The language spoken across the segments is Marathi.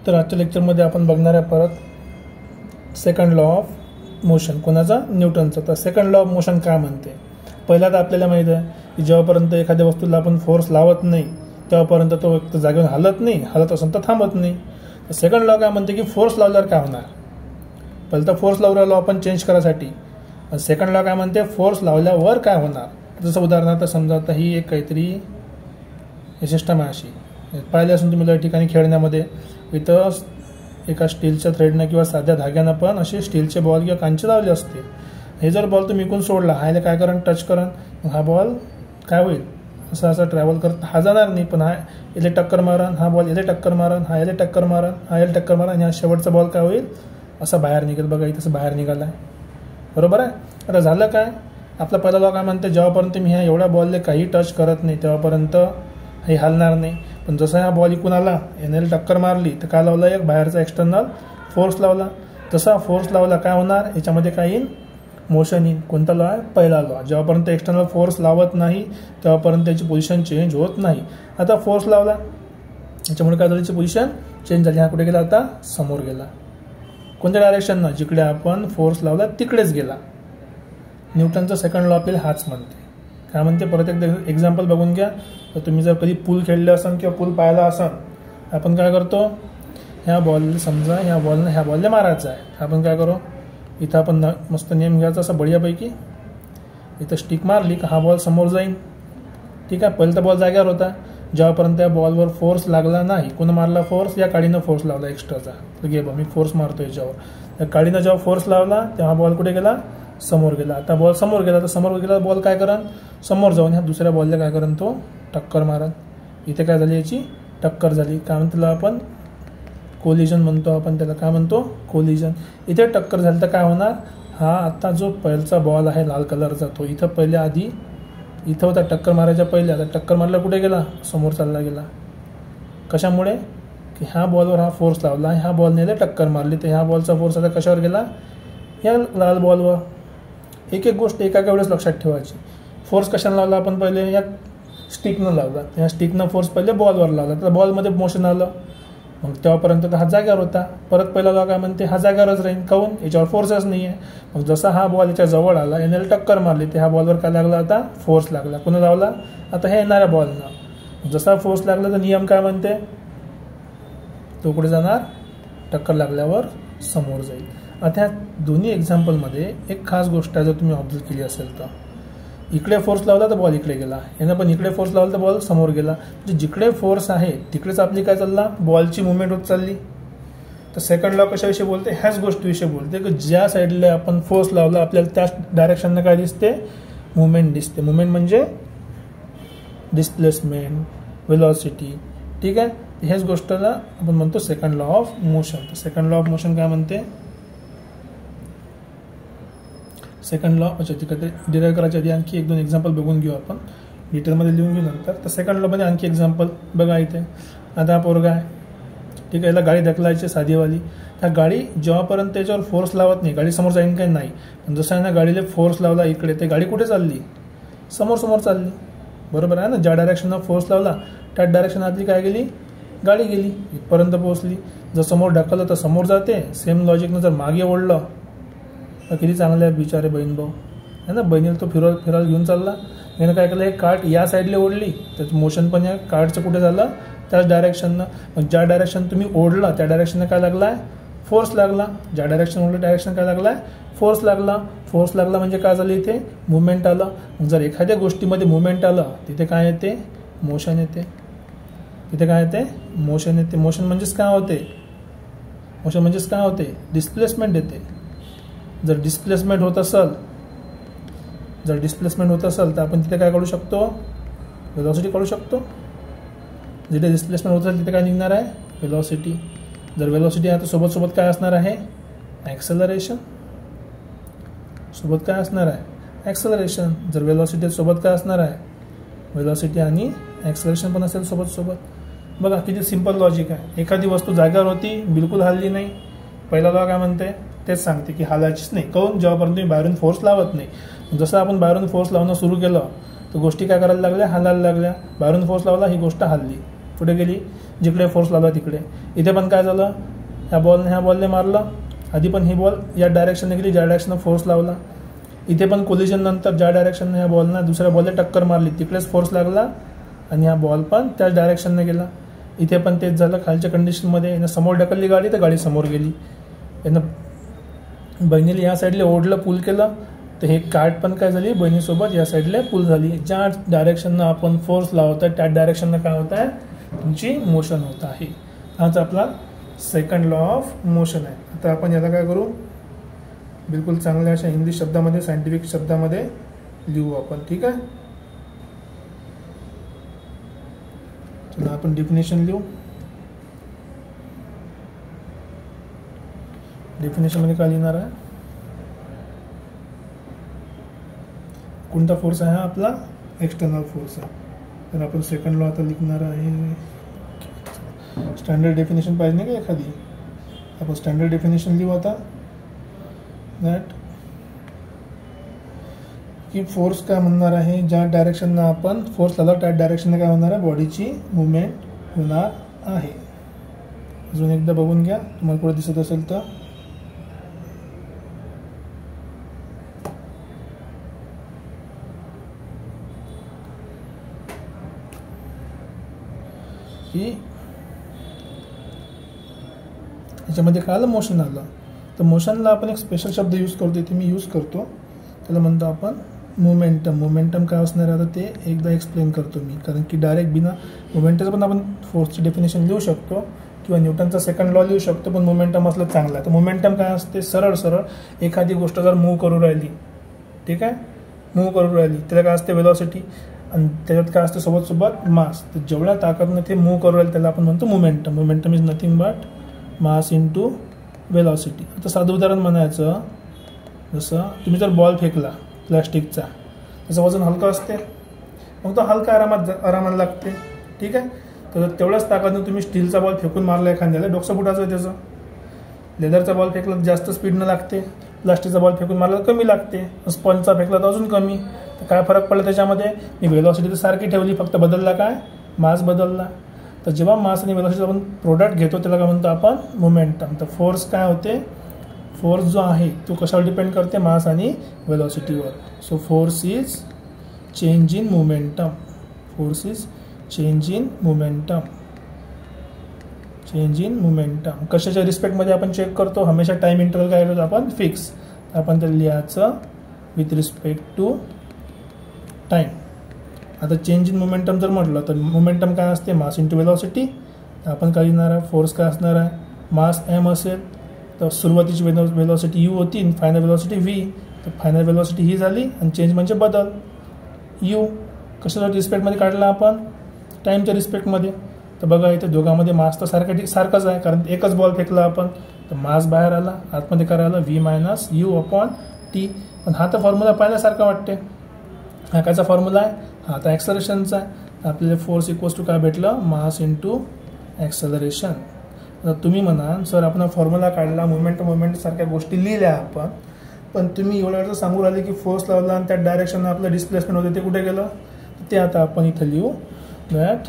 तर आजच्या लेक्चरमध्ये आपण बघणार आहे परत सेकंड लॉ ऑफ मोशन. कोणाचा? न्यूटनचा. तर सेकंड लॉ ऑफ मोशन काय म्हणते? पहिला तर आपल्याला माहिती आहे की जेव्हापर्यंत एखाद्या वस्तूला आपण फोर्स लावत नाही तेव्हापर्यंत तो जागेवर हलत नाही, हलत असेल तर थांबत नाही. तर सेकंड लॉ काय म्हणते की फोर्स लावल्यावर काय होणार? पहिलं तर फोर्स लावलेला लॉ आपण चेंज करायसाठी. सेकंड लॉ काय म्हणते? फोर्स लावल्यावर काय होणार? जसं उदाहरणार्थ समजा आता ही एक काहीतरी सिस्टम आहे अशी पाहिली असून तुम्ही त्या ठिकाणी खेळण्यामध्ये इथं एका स्टीलच्या थ्रेडनं किंवा साध्या धाग्यानं पण असे स्टीलचे बॉल किंवा कांचे लावले असते. हे जर बॉल तुम्ही इकून सोडला, हा काय करण? टच करण. हा बॉल काय होईल? असं असं ट्रॅव्हल करत हा जाणार नाही, पण हा याला टक्कर मारण, हा बॉल याला टक्कर मारण, हा याला टक्कर मारण, हा याला टक्कर मारण आणि हा शेवटचा बॉल काय होईल? असं बाहेर निघेल. बघा इथं बाहेर निघाला आहे. बरोबर आहे. आता झालं काय? आपला पहिला लॉ काय म्हणते? जेव्हापर्यंत मी ह्या एवढ्या बॉलने काही टच करत नाही तेव्हापर्यंत हे हलणार नाही. पण जसं हा बॉल इकून आला, याने टक्कर मारली तर काय लावला? एक बाहेरचा एक्सटर्नल फोर्स लावला. तसा फोर्स लावला काय होणार? याच्यामध्ये काय येईल? मोशन येईल. कोणता लॉ आहे? पहिला लॉ. जेव्हापर्यंत एक्सटर्नल फोर्स लावत नाही तेव्हापर्यंत त्याची पोझिशन चेंज होत नाही. आता फोर्स लावला, याच्यामुळे काय झाली? त्याची पोझिशन चेंज झाली. हा कुठे गेला? आता समोर गेला. कोणत्या डायरेक्शननं? जिकडे आपण फोर्स लावला तिकडेच गेला. न्यूटनचा सेकंड लॉ आपल्याला हाच म्हणते. काय म्हणते? परत एकदा एक्झाम्पल बघून घ्या. तर तुम्ही जर कधी पूल खेळले असाल किंवा पूल पाहिला असाल, आपण काय करतो? ह्या बॉल समजा ह्या बॉलने मारायचा आहे. आपण काय करू? इथं आपण मस्त नेम घ्यायचा असं बढियापैकी. इथं स्टिक मारली का हा बॉल समोर जाईल. ठीक आहे. पहिला तर बॉल जाग्यावर होता. जेव्हापर्यंत त्या बॉलवर फोर्स लागला नाही. कोण मारला फोर्स? या काडीनं फोर्स लावला एक्स्ट्राचा. तर घे बा, मी फोर्स मारतो याच्यावर. त्या काडीनं जेव्हा फोर्स लावला तेव्हा बॉल कुठे गेला? समोर गेला. आता बॉल समोर गेला, तर समोर गेला बॉल काय करण? समोर जाऊन ह्या दुसऱ्या बॉलला काय करण? तो टक्कर मारन. इथे काय झाली? याची टक्कर झाली. काय म्हणतो त्याला आपण? कोलिजन म्हणतो आपण त्याला. काय म्हणतो? कोलिजन. इथे टक्कर झाली तर काय होणार? हा आता जो पहिलचा बॉल आहे लाल कलरचा, तो इथं पहिले आधी इथं होता टक्कर मारायच्या पहिले. आता टक्कर मारला कुठे गेला? समोर चालला गेला. कशामुळे? की ह्या बॉलवर हा फोर्स लावला, ह्या बॉलने टक्कर मारली, तर ह्या बॉलचा फोर्स आता कशावर गेला? या लाल बॉलवर. एक एक गोष्ट एका वेळेस लक्षात ठेवायची. फोर्स कशाने लावला आपण? पहिले या स्टिकनं लावला. या स्टिकनं फोर्स पहिले बॉलवर लावला, तर बॉलमध्ये मोशन आलं. मग तेव्हापर्यंत हा जाग्यावर होता. परत पहिला लॉ काय म्हणते? हा जाग्यावरच राहील. काहून? याच्यावर फोर्सच नाही आहे. मग जसा हा बॉल याच्या जवळ आला, याने टक्कर मारली, तर ह्या बॉलवर काय लागला? आता फोर्स लागला. कोणी लावला? आता हे येणाऱ्या बॉलनं. जसा फोर्स लागला तर नियम काय म्हणते? तो कुठे जाणार? टक्कर लागल्यावर समोर जाईल. आता ह्या दोन्ही एक्झाम्पलमध्ये एक खास गोष्ट आहे, जर तुम्ही ऑब्झर्व केली असेल तर इकडे फोर्स लावला तर बॉल इकडे गेला, यानं पण इकडे फोर्स लावला तर बॉल समोर गेला. म्हणजे जिकडे फोर्स आहे तिकडेच आपली काय चालला? बॉलची मुवमेंट होत चालली. तर सेकंड लॉ कशाविषयी बोलते? ह्याच गोष्टीविषयी बोलते की ज्या साईडला आपण फोर्स लावला आपल्याला त्याच डायरेक्शननं काय दिसते? मुवमेंट दिसते. मुवमेंट म्हणजे डिस्प्लेसमेंट, व्हेलॉसिटी. ठीक आहे. ह्याच गोष्टीला आपण म्हणतो सेकंड लॉ ऑफ मोशन. तर सेकंड लॉ ऑफ मोशन काय म्हणते? सेकंड लॉ तिकडे डिराईव्ह करायच्या आधी आणखी एक दोन एक्झाम्पल बघून घेऊ आपण. डिटेलमध्ये लिहून घेऊ नंतर. तर सेकंड लॉमध्ये आणखी एक्झाम्पल बघा इथे. आता हा पोरगा आहे. ठीक आहे. याला गाडी ढकलायची साधीवाली. त्या गाडी जेव्हापर्यंत त्याच्यावर फोर्स लावत नाही, गाडी समोर जाईन काही नाही. पण जसं यानं गाडीला फोर्स लावला इकडे, ते गाडी कुठे चालली? समोर समोर चालली. बरोबर आहे ना? ज्या डायरेक्शनला फोर्स लावला त्याच डायरेक्शन आतली काय गेली? गाडी गेली, इथपर्यंत पोहोचली. जर समोर ढकललं तर समोर जाते. सेम लॉजिकनं जर मागे ओढलं तर किती चांगले आहे बिचारे बहीण भाऊ आहे ना. बहिणीला तो फिरायला घेऊन चालला. यानं काय केलं? एक कार्ट या साईडला ओढली, त्याचं मोशन पण या कार्टचं कुठे झालं? त्याच डायरेक्शननं. मग ज्या डायरेक्शन तुम्ही ओढला त्या डायरेक्शननं काय लागला आहे? फोर्स लागला. ज्या डायरेक्शन ओढलं डायरेक्शन काय लागला आहे? फोर्स लागला. फोर्स लागला म्हणजे काय झालं? इथे मुवमेंट आलं. मग जर एखाद्या गोष्टीमध्ये मुवमेंट आलं तिथे काय येते? मोशन येते. तिथे काय येते? मोशन येते. मोशन म्हणजेच काय होते? मोशन म्हणजेच काय होते? डिस्प्लेसमेंट येते. जर डिस्प्लेसमेंट होत असेल तर आपण तिथे काय काढू शकतो? व्हेलॉसिटी काढू शकतो. जिथे डिस्प्लेसमेंट होत असेल तिथे काय निघणार आहे? व्हेलॉसिटी. जर व्हेलॉसिटी आहे तर सोबत काय असणार आहे? ॲक्सेलरेशन. सोबत काय असणार आहे? ॲक्सेलरेशन. जर व्हेलॉसिटी सोबत काय असणार आहे? व्हेलॉसिटी आणि ॲक्सेलरेशन पण असेल सोबत. बघा किती सिंपल लॉजिक आहे. एखादी वस्तू जागेवर होती, बिलकुल हलली नाही. पहिला लॉ काय म्हणते? तेच सांगते की हालायचीच नाही. काहून? जेव्हापर्यंत तुम्ही बाहेरून फोर्स लावत नाही. जसं आपण बाहेरून फोर्स लावणं सुरू केलं तर गोष्टी काय करायला लागल्या? हालायला लागल्या. बाहेरून फोर्स लावला, ही गोष्ट हलली. कुठे गेली, जिकडे फोर्स लावला तिकडे. इथे पण काय झालं, ह्या बॉलने मारलं. आधी पण ही बॉल या डायरेक्शनने गेली ज्या डायरेक्शनने फोर्स लावला. इथे पण कोलिजन नंतर ज्या डायरेक्शनने ह्या बॉलनं दुसऱ्या बॉलने टक्कर मारली तिकडेच फोर्स लागला आणि हा बॉल पण त्याच डायरेक्शनने गेला. इथे पण तेच झालं. खालच्या कंडिशनमध्ये यानं समोर ढकलली गाडी तर गाडी समोर गेली. यानं बहिणीला या साईडला ओढलं, पुल केलं तर हे कार्ट पण काय झाली, बहिणीसोबत या साईडला पुल झाली. ज्या डायरेक्शननं आपण फोर्स लावतो त्या डायरेक्शननं काय होत आहे, तुमची मोशन होत आहे. हाच आपला सेकंड लॉ ऑफ मोशन आहे. आता आपण याला काय करू, बिलकुल चांगल्या अशा इंग्लिश शब्दामध्ये, सायंटिफिक शब्दामध्ये लिहू आपण. ठीक आहे, चला आपण डेफिनेशन लिहू. डेफिनेशनमध्ये काय लिहिणार आहे, कोणता फोर्स आहे, हा आपला एक्सटर्नल फोर्स आहे. तर आपण सेकंड लॉ आता लिखणार आहे. स्टँडर्ड डेफिनेशन पाहिजे नाही का एखादी, आपण स्टँडर्ड डेफिनेशन लिहू आता. दॅट की फोर्स काय म्हणणार आहे, ज्या डायरेक्शननं आपण फोर्स लावला त्या डायरेक्शनने काय होणार आहे, बॉडीची मुवमेंट होणार आहे. अजून एकदा बघून घ्या, तुम्हाला कुठे दिसत असेल तर. की याच्यामध्ये काय आलं, मोशन आलं. तर मोशनला आपण एक स्पेशल शब्द यूज करतो, इथे मी यूज करतो, त्याला म्हणतो आपण मोमेंटम. मोमेंटम काय असणार आहे आता ते एकदा एक्सप्लेन करतो मी, कारण की डायरेक्ट बिना मोमेंटमचं पण आपण फोर्सची डेफिनेशन लिहू शकतो किंवा न्यूटनचा सेकंड लॉ लिहू शकतो, पण मोमेंटम असलं चांगलं आहे. तर मोमेंटम काय असते, सरळ एखादी गोष्ट जर मूव्ह करू राहिली, ठीक आहे, मूव्ह करू राहिली, त्याला काय असते, वेलॉसिटी, आणि त्याच्यात काय असतं सोबत मास. तर जेवढ्या ताकदनं ते मूव्ह करू राहील त्याला आपण म्हणतो momentum. Momentum is nothing but mass into velocity. आता साधं उदाहरण म्हणायचं, जसं तुम्ही जर बॉल फेकला प्लॅस्टिकचा, त्याचं वजन हलकं असते, मग तो हलका आरामात लागते. ठीक आहे, तर तेवढ्याच ताकदनं तुम्ही स्टीलचा बॉल फेकून मारला एखाद्याला, डोकं फुटायचं आहे त्याचं. लेदरचा बॉल फेकला तर जास्त स्पीडनं लागते, प्लास्टिकचा बॉल फेकून मारला तर कमी लागते, स्पंजचा फेकला तर अजून कमी. तर काय फरक पडला त्याच्यामध्ये, मी वेलॉसिटी तर सारखी ठेवली, फक्त बदलला काय, मास बदलला. तर जेव्हा मास आणि वेलॉसिटी आपण प्रोडक्ट घेतो त्याला काय म्हणतो आपण, मोमेंटम. तर फोर्स काय होते, फोर्स जो आहे तो कशावर डिपेंड करते, मास आणि वेलॉसिटीवर. So force is change in momentum. Force is change in momentum. Change in momentum कशाच्या रिस्पेक्टमध्ये आपण चेक करतो, हमेशा टाइम इंटरवल काय करतो आपण, फिक्स. आपण त्याला लिहायचं विथ रिस्पेक्ट टू टाइम. आता चेंज इन मोमेंटम जर म्हटलं तर मोमेंटम काय असते, मास इंटू वेलॉसिटी. आपण काय लिहिणार आहे, फोर्स काय असणार आहे, मास एम असेल तर सुरुवातीची वेलॉसिटी यू होती आणि फायनल वेलॉसिटी व्ही. तर फायनल वेलॉसिटी ही झाली आणि चेंज म्हणजे बदल, यू. कशाच्या रिस्पेक्टमध्ये काढला आपण, टाईमच्या रिस्पेक्टमध्ये. तर बघा इथे दोघांमध्ये मास तर सारखंच आहे, कारण एकच बॉल फेकला आपण तर मास बाहेर आला, आतमध्ये करायला V minus U upon T. पण हा तर फॉर्म्युला पाहिल्यासारखा वाटते. हा कायचा फॉर्म्युला आहे, हा आता ॲक्सलरेशनचा आहे. आपल्याला फोर्स इक्वल्स टू काय भेटलं, मास इंटू ॲक्सलरेशन. आता तुम्ही म्हणाल सर आपण फॉर्म्युला काढला, मोमेंट सारख्या गोष्टी लिहिल्या आपण, पण तुम्ही एवढ्या वेळेस सांगू राहिले की फोर्स लावला आणि त्या डायरेक्शननं आपलं डिस्प्लेसमेंट होते, ते कुठे गेलं, ते आता आपण इथं लिहू. दॅट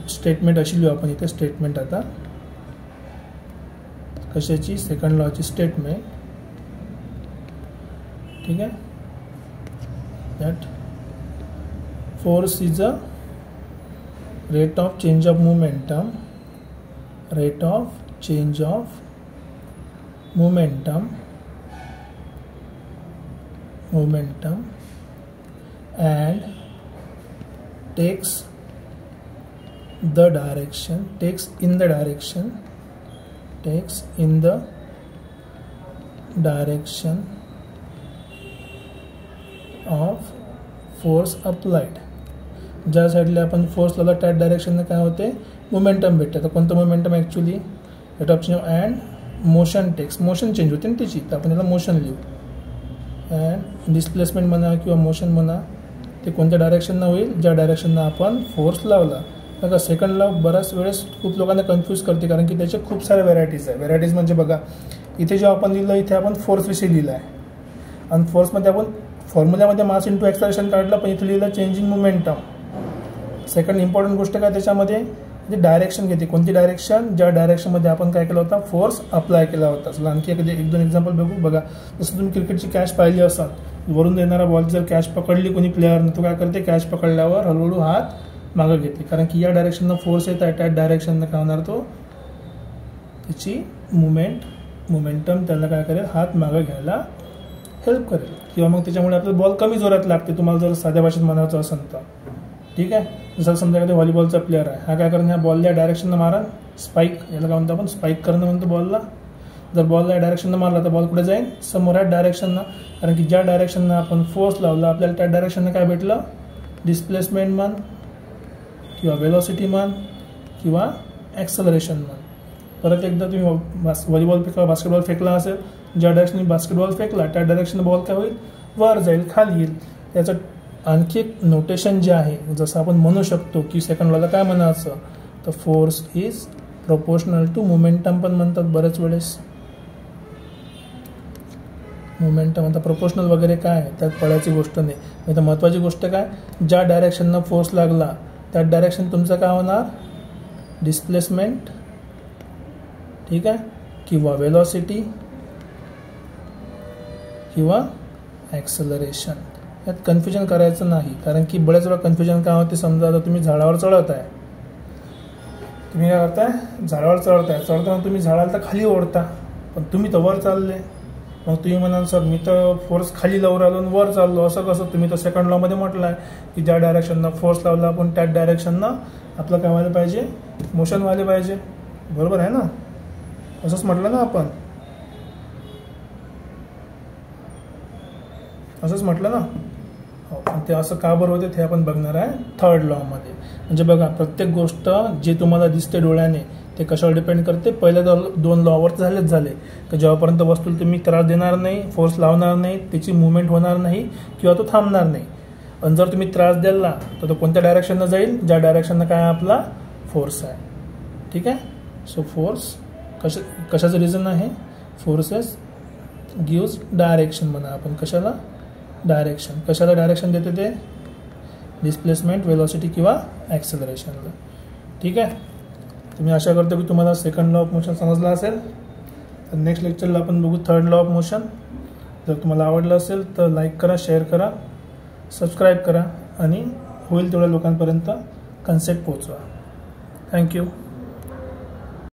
स्टेटमेंट अशी लिहू आपण इथे. स्टेटमेंट आता कशाची, सेकंड लॉची स्टेटमेंट. ठीक आहे, that force is a rate of change of momentum, rate of change of momentum and takes in the direction of force applied. ज्या साईडला आपण फोर्स लावला त्या डायरेक्शनने काय होते, मोमेंटम भेटते. तर कोणतं momentum actually, rate of change and motion takes, motion change होते ना त्याची, तर आपण त्याला मोशन लिहू. अँड डिस्प्लेसमेंट म्हणा किंवा मोशन म्हणा, ते कोणत्या डायरेक्शननं होईल, ज्या डायरेक्शननं आपण फोर्स लावला. बघा सेकंड लॉ बऱ्याच वेळेस खूप लोकांना कन्फ्यूज करते, कारण की त्याचे खूप साऱ्या व्हरायटीज आहे. व्हरायटीज म्हणजे बघा इथे जेव्हा आपण लिहिलं, इथे आपण फोर्सविषयी लिहिलं आहे आणि फोर्समध्ये आपण फॉर्म्युल्यामध्ये मास इंटू ॲक्सलरेशन काढलं, पण इथे लिहिलं change in momentum. Second important गोष्ट काय त्याच्यामध्ये, म्हणजे डायरेक्शन घेते. कोणती डायरेक्शन? ज्या डायरेक्शनमध्ये आपण काय केला होता, फोर्स अप्लाय केला होता. चला आणखी एक दोन एक्झाम्पल बघू. बघा, जसं तुम्ही क्रिकेटची कॅच पाहिली असाल, वरून देणारा बॉल जर कॅच पकडली कोणी प्लेअरने, तो काय करते, कॅच पकडल्यावर हळूहळू हात मागं घेते, कारण की या डायरेक्शननं फोर्स येत आहे. त्या डायरेक्शननं काय होणार, तो त्याची मोमेंटम त्याला काय करेल, हात मागं घ्यायला हेल्प करेल. किंवा मग त्याच्यामुळे आपल्याला बॉल कमी जोरात लागते, तुम्हाला जर साध्या भाषेत म्हणायचं असेल तर. ठीक आहे. जसं समजा एखादा व्हॉलीबॉलचा प्लेअर आहे, हा काय करणं, ह्या बॉलला डायरेक्शननं मारा, स्पाईक, याला काय म्हणतो आपण, स्पाईक करणं म्हणतो बॉलला. जर बॉलला या डायरेक्शननं मारला तर बॉल कुठे जाईल, समोर या डायरेक्शननं. कारण की ज्या डायरेक्शननं आपण फोर्स लावला, आपल्याला त्या डायरेक्शननं काय भेटलं, डिस्प्लेसमेंट म्हण, किंवा वेलॉसिटी म्हण, किंवा ॲक्सलरेशन म्हण. परत एकदा तुम्ही व्हॉलीबॉल फेकला, बास्केटबॉल फेकला असेल, ज्या डायरेक्शनने बास्केटबॉल फेकला त्या डायरेक्शनने बॉल काय होईल, वर जाईल, खाली येईल. त्याचं आणखी एक नोटेशन जे आहे, जसं आपण म्हणू शकतो की सेकंड लॉला काय म्हणायचं, तर force is proportional to momentum पण म्हणतात बरेच वेळेस. मोमेंटम आता प्रोपोर्शनल वगैरे काय आहे, त्यात पडायची गोष्ट नाही. नाही तर महत्त्वाची गोष्ट काय, ज्या डायरेक्शननं फोर्स लागला त्या डायरेक्शन तुमचं काय होणार, डिस्प्लेसमेंट, ठीक आहे, किंवा वेलॉसिटी, किंवा ॲक्सलरेशन. यात कन्फ्युजन करायचं नाही, कारण की बऱ्याच वेळा कन्फ्युजन काय होते, समजा आता तुम्ही झाडावर चढत आहे, तुम्ही काय करताय, झाडावर चढताय, चढताना तुम्ही झाडाला तर खाली ओढता, पण तुम्ही तर वर चालले. मग तुम्ही म्हणाल, सर मी तर फोर्स खाली लावून राहिलो आणि वर चाललो, असं कसं? तुम्ही तर सेकंड लॉमध्ये म्हटलं आहे की ज्या डायरेक्शननं फोर्स लावला आपण त्याच डायरेक्शननं आपलं काय व्हायला पाहिजे, मोशन व्हायला पाहिजे. बरोबर आहे ना? असंच म्हटलं ना आपण, असंच म्हटलं ना. हो, ते असं का बरं होते ते आपण बघणार आहे थर्ड लॉमध्ये. म्हणजे बघा, प्रत्येक गोष्ट जे तुम्हाला दिसते डोळ्याने ते कशावर डिपेंड करते, पहिल्या दोन लॉवर झाले की जेव्हापर्यंत वस्तूला तुम्ही त्रास देणार नाही, फोर्स लावणार नाही, त्याची मुवमेंट होणार नाही किंवा तो थांबणार नाही. आणि जर तुम्ही त्रास दिला तर तो कोणत्या डायरेक्शननं जाईल, ज्या डायरेक्शननं काय आपला फोर्स आहे. ठीक आहे. सो फोर्स कशाचं रिझन आहे, फोर्सेस गिव्स डायरेक्शन म्हणा आपण. कशाला डायरेक्शन, कशाला डायरेक्शन देते ते, डिस्प्लेसमेंट, वेलॉसिटी किंवा ॲक्सेलरेशनला. ठीक आहे. तुम्ही आशा करतो की तुम्हाला सेकंड लॉ ऑफ मोशन समजला असेल. तर नेक्स्ट लेक्चरला आपण बघू थर्ड लॉ ऑफ मोशन. जर तुम्हाला आवडलं असेल तर लाईक करा, शेअर करा, सबस्क्राईब करा आणि होईल तेवढ्या लोकांपर्यंत कन्सेप्ट पोहोचवा. थँक्यू.